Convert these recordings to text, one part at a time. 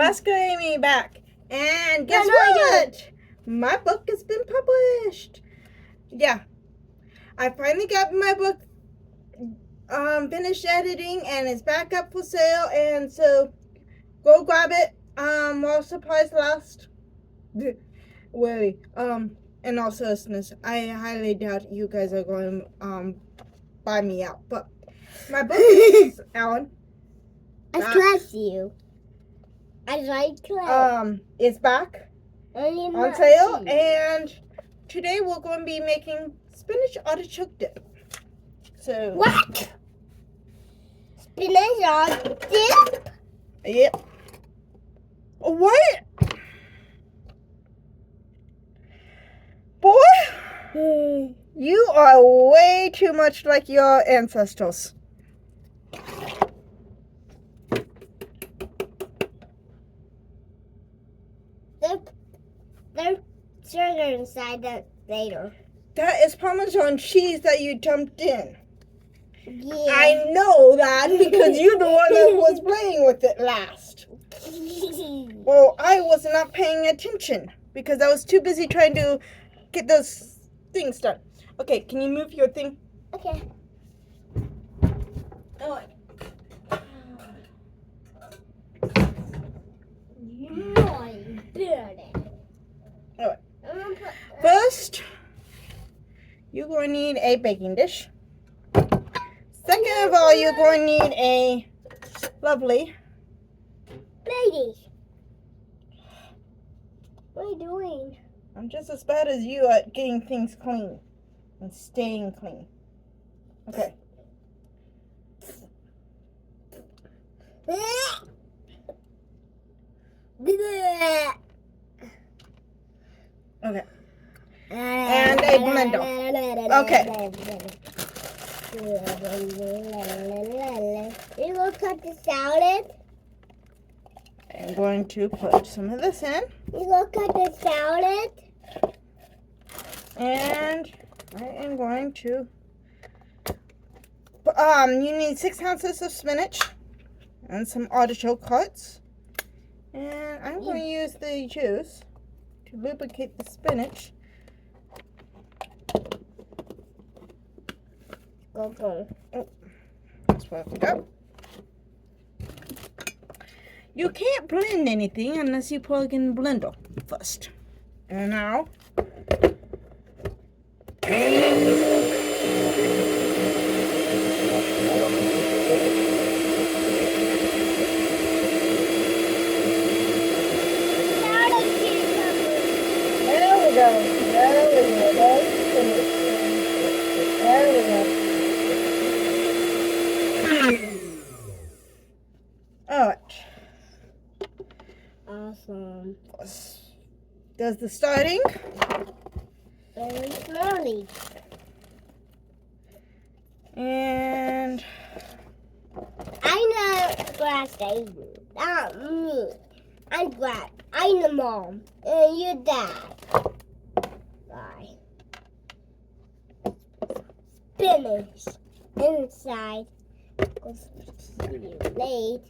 Welcome me back. And guess what? My book has been published. Yeah. I finally got my book finished editing and it's back up for sale, and so go grab it while supplies last. Really. And also listeners, I highly doubt you guys are going to buy me out. But my book is Alan. I trust you. I like it. It's back on sale, and today we're going to be making spinach artichoke dip. So what? Spinach artichoke dip? Yep. What? Boy, you are way too much like your ancestors. There's sugar inside that later. That is Parmesan cheese that you dumped in. Yeah. I know that because you're the one that was playing with it last. Well, I was not paying attention because I was too busy trying to get those things done. Okay, can you move your thing? Okay. Oh. Alright. First, you're going to need a baking dish. Second of all, you're going to need a lovely lady. What are you doing? I'm just as bad as you at getting things clean and staying clean. Okay. Okay. And a blender. Okay. You gonna cut the salad? I'm going to put some of this in. You gonna cut the salad? And I am going to you need 6 ounces of spinach and some artichoke cuts. And I'm going to use the juice to lubricate the spinach. Go. Oh, that's where I forgot. You can't blend anything unless you plug in the blender first. And now, there we go. Alright. Awesome. Does the starting? Very slowly. And I know glass baby. Not me. I'm glad. I'm the mom. And you're dad. Bye. Spinach. Inside. Go see you late.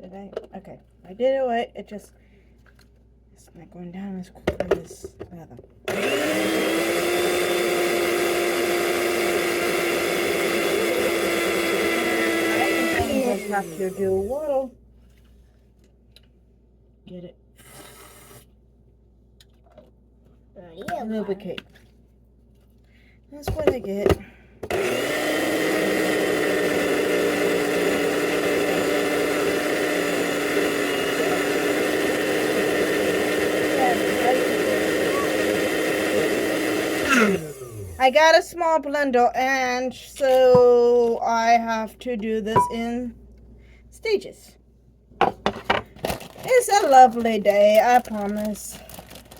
Did I? Okay. I did it right. It's not going down as quick as the other. I just have to do a waddle. Get it. Lubricate. That's what I get. I got a small blender, and so I have to do this in stages. It's a lovely day, I promise.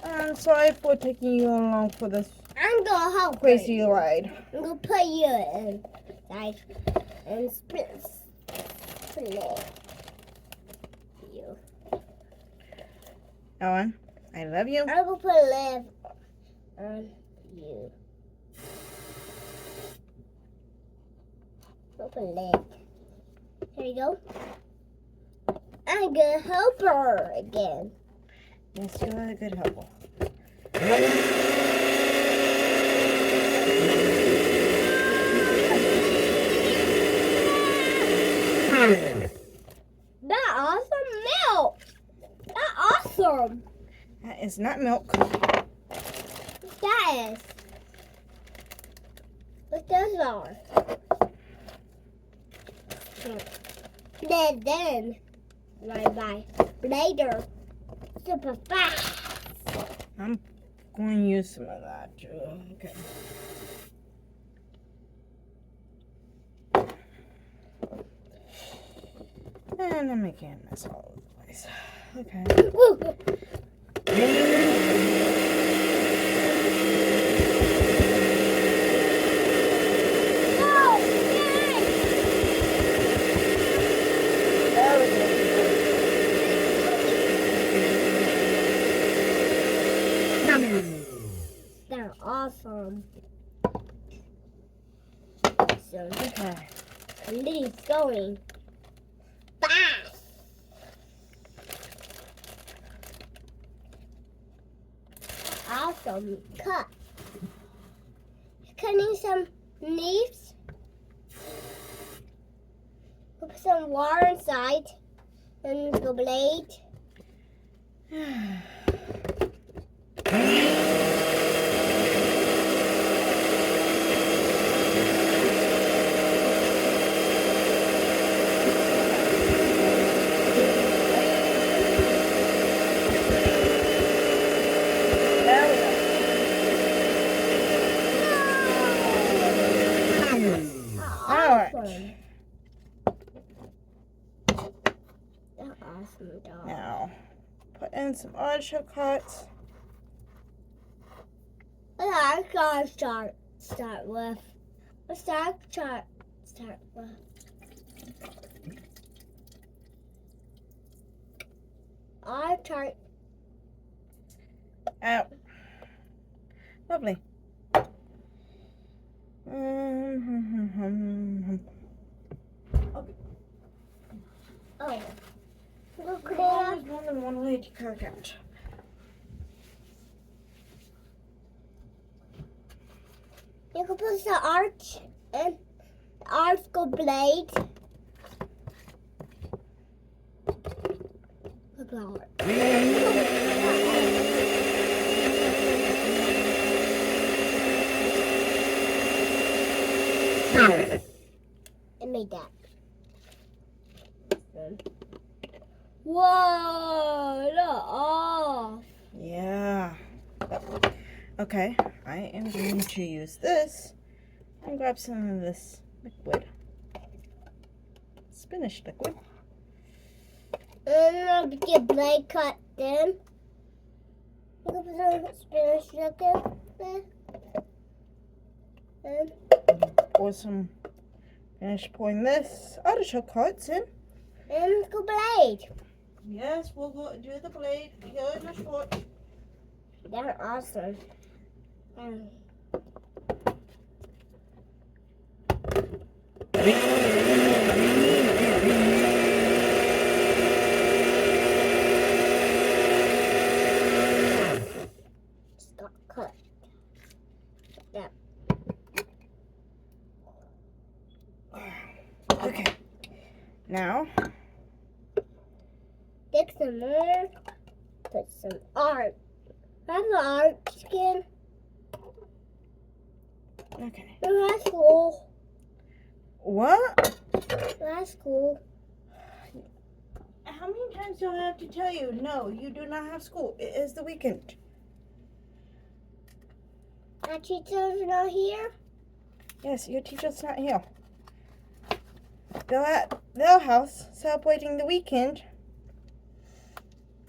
I'm sorry for taking you along for this I'm gonna help Crazy you. ride. I'm gonna put you in. Like, and split you. Ellen, I love you. I'm gonna put a leg on you. Put a leg. Here you go. I'm gonna help her again. Yes, you're a good helper. That awesome milk. That awesome. That is not milk. That is. What those are? Then, bye. Later. Super fast. I'm going to use some of that too. Okay. And I'm making a mess all over the place. Okay. Woo. They're awesome. So, Okay. and then he's going fast. Awesome. Cut. Cutting some leaves. Put some water inside. And the blade. Awesome. That's awesome, dog. Now, put in some artichoke hearts. I gotta start with. Let's start with. I start. Out. Lovely. Oh. Look There's there. always more than one way to cook it. You can put the arch and article blade. Look at it made that. Whoa, look off. Yeah. Okay, I am going to use this and grab some of this liquid. Spinach liquid. And I'll get blade cut then. You can put some spinach liquid there. And Pour some, finish pouring this artichoke hearts in. go blade. Yes, we'll go do the blade. Go in the short. They're awesome. Just got cut. Yeah. Okay. Now, Take some more. Put some art. Have the art skin. okay. That's cool. What? That's cool. How many times do I have to tell you? No, you do not have school. It is the weekend. Our teacher's not here. Yes, your teacher's not here. They're at their house celebrating the weekend.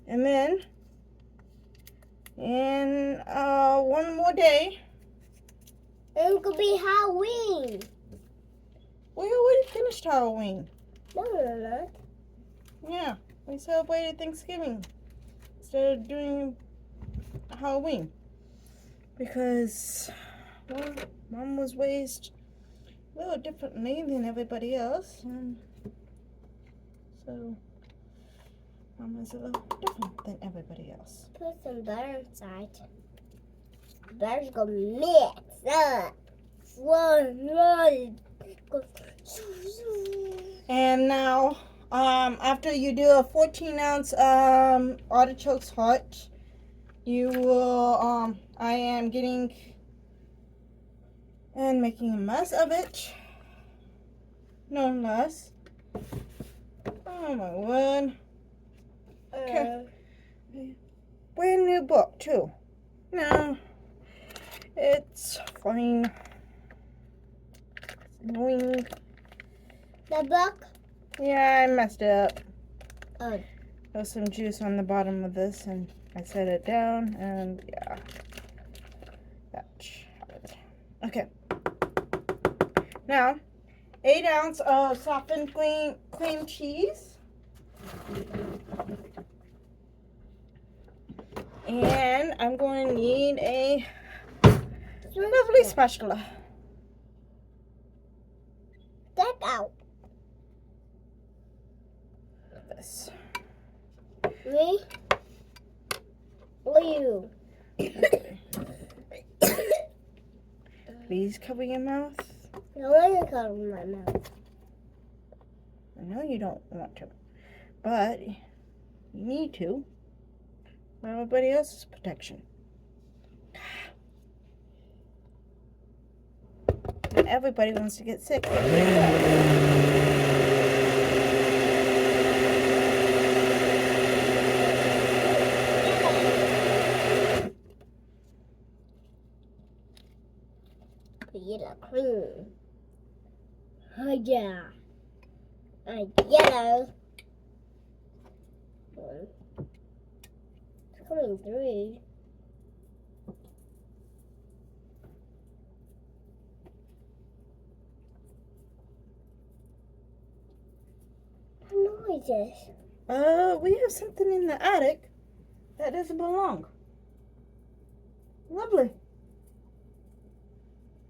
And then, in one more day, And it could be Halloween. We already finished Halloween. No, not. Yeah, we celebrated Thanksgiving instead of doing Halloween. Because, well, Mom was raised a little differently than everybody else. And so, Mom was a little different than everybody else. Put some butter inside. Butter's gonna mix up. One. And now, after you do a 14-ounce artichoke's heart, you will, I am getting and making a mess of it. No less. Oh my word. Okay. Brand new book, too. No, it's fine. It's annoying. The book? Yeah, I messed it up. Oh. There's some juice on the bottom of this, and I set it down, and yeah. That's it. Okay. Now, 8 ounces of softened cream cheese. And I'm going to need a lovely spatula. Step out. This. Me? Or you? Please cover your mouth. I want to cover my mouth. I know you don't want to, but you need to for everybody else's protection. And everybody wants to get sick. Yellow cream. Oh yeah. Yellow. It's coming through. What noise is? We have something in the attic that doesn't belong. Lovely.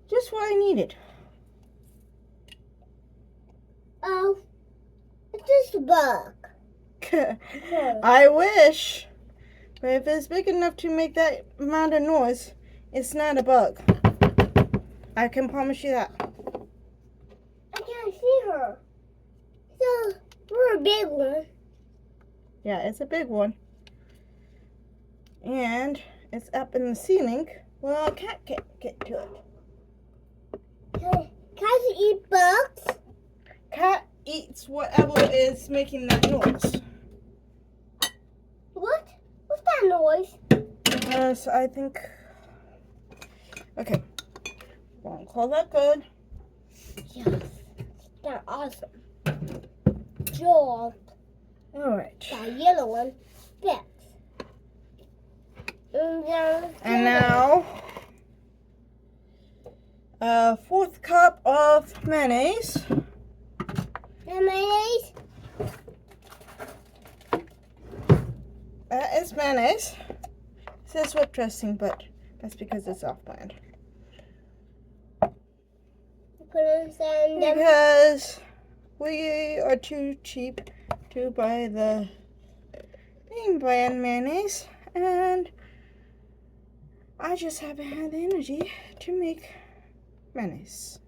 Just what I needed. Oh, it's just a bug. I wish. But if it's big enough to make that amount of noise, it's not a bug. I can promise you that. I can't see her. So, we're a big one. Yeah, it's a big one. And it's up in the ceiling. Well, a cat can't get to it. Can cats eat bugs? Cat eats whatever is making that noise. What? What's that noise? So I think... Okay. Won't call that good. Yes. That's awesome. Job. Alright. That yellow one. Fix. And now... a 4th cup of mayonnaise. The mayonnaise? That is mayonnaise. It says whipped dressing, but that's because it's off-brand. Because we are too cheap to buy the name brand mayonnaise, and I just haven't had the energy to make mayonnaise.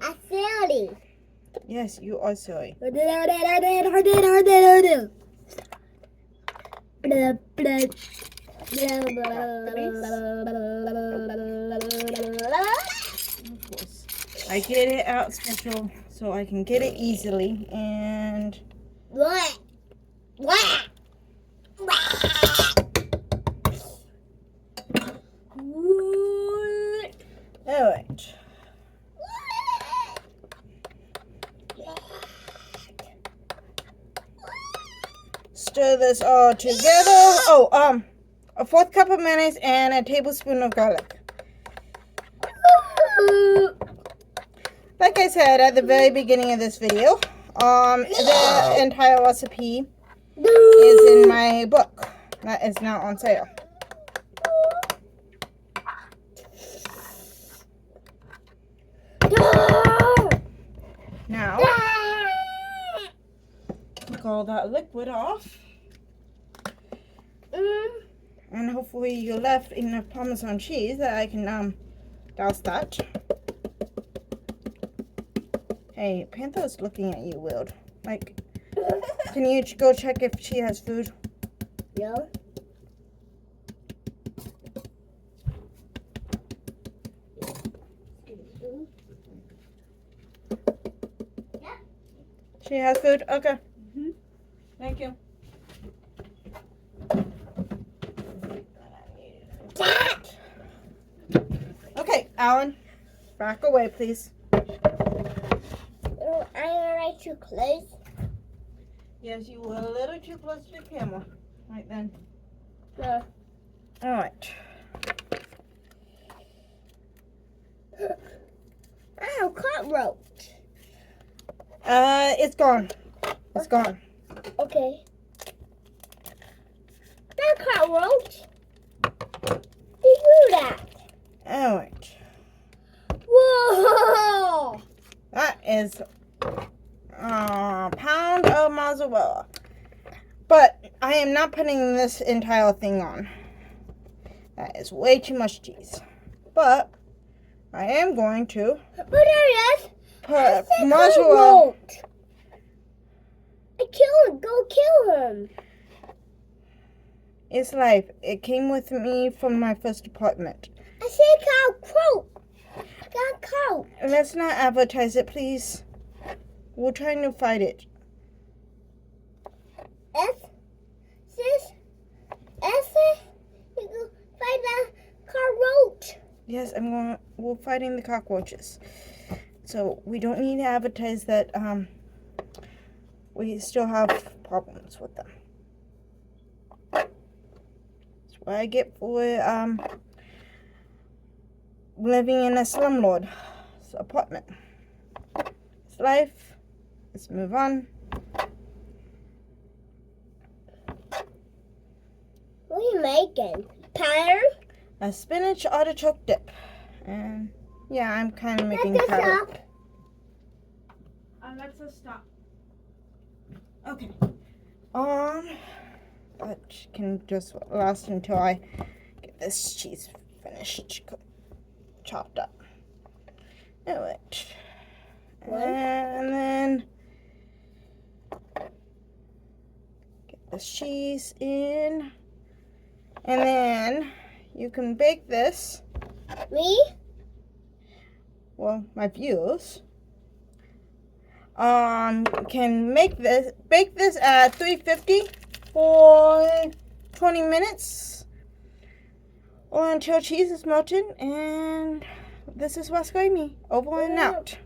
Acidity. Yes, you are silly. Of course. I get it out special so I can get it easily, and What? alright. stir this all together. Oh, a 4th cup of mayonnaise and a tablespoon of garlic. Like I said at the very beginning of this video, the entire recipe is in my book. That is now on sale. Now, take all that liquid off. And hopefully you left enough Parmesan cheese that I can douse that. Hey, Panther's looking at you, weird. Like, can you go check if she has food? Yeah. She has food? Okay. Thank you. Okay, Alan. Back away, please. Oh, I'm right too close. Yes, you were a little too close to the camera. Right then. No. Alright. Ow, cockroach. It's gone. It's gone. Okay. That cockroach. You do that. Alright. Whoa! That is a pound of mozzarella. But I am not putting this entire thing on. That is way too much cheese. But I am going to put mozzarella. Kill him. Go kill him. It's life. It came with me from my first apartment. I said cockroach. Got cow. Let's not advertise it, please. We're trying to fight it. You go fight the cockroach. Yes, we're fighting the cockroaches. So we don't need to advertise that we still have problems with them. That's what I get for living in a slumlord's apartment. It's life. Let's move on. What are you making? Powder? A spinach artichoke dip. And yeah, I'm kind of making Alexa, powder. stop. Alexa, stop. Okay. That can just last until I get this cheese finished, chopped up. Alright. And then get this cheese in. And then you can bake this. Me? Well, my viewers can bake this at 350 for 20 minutes or until cheese is melted. And this is Wasquemi, over and out.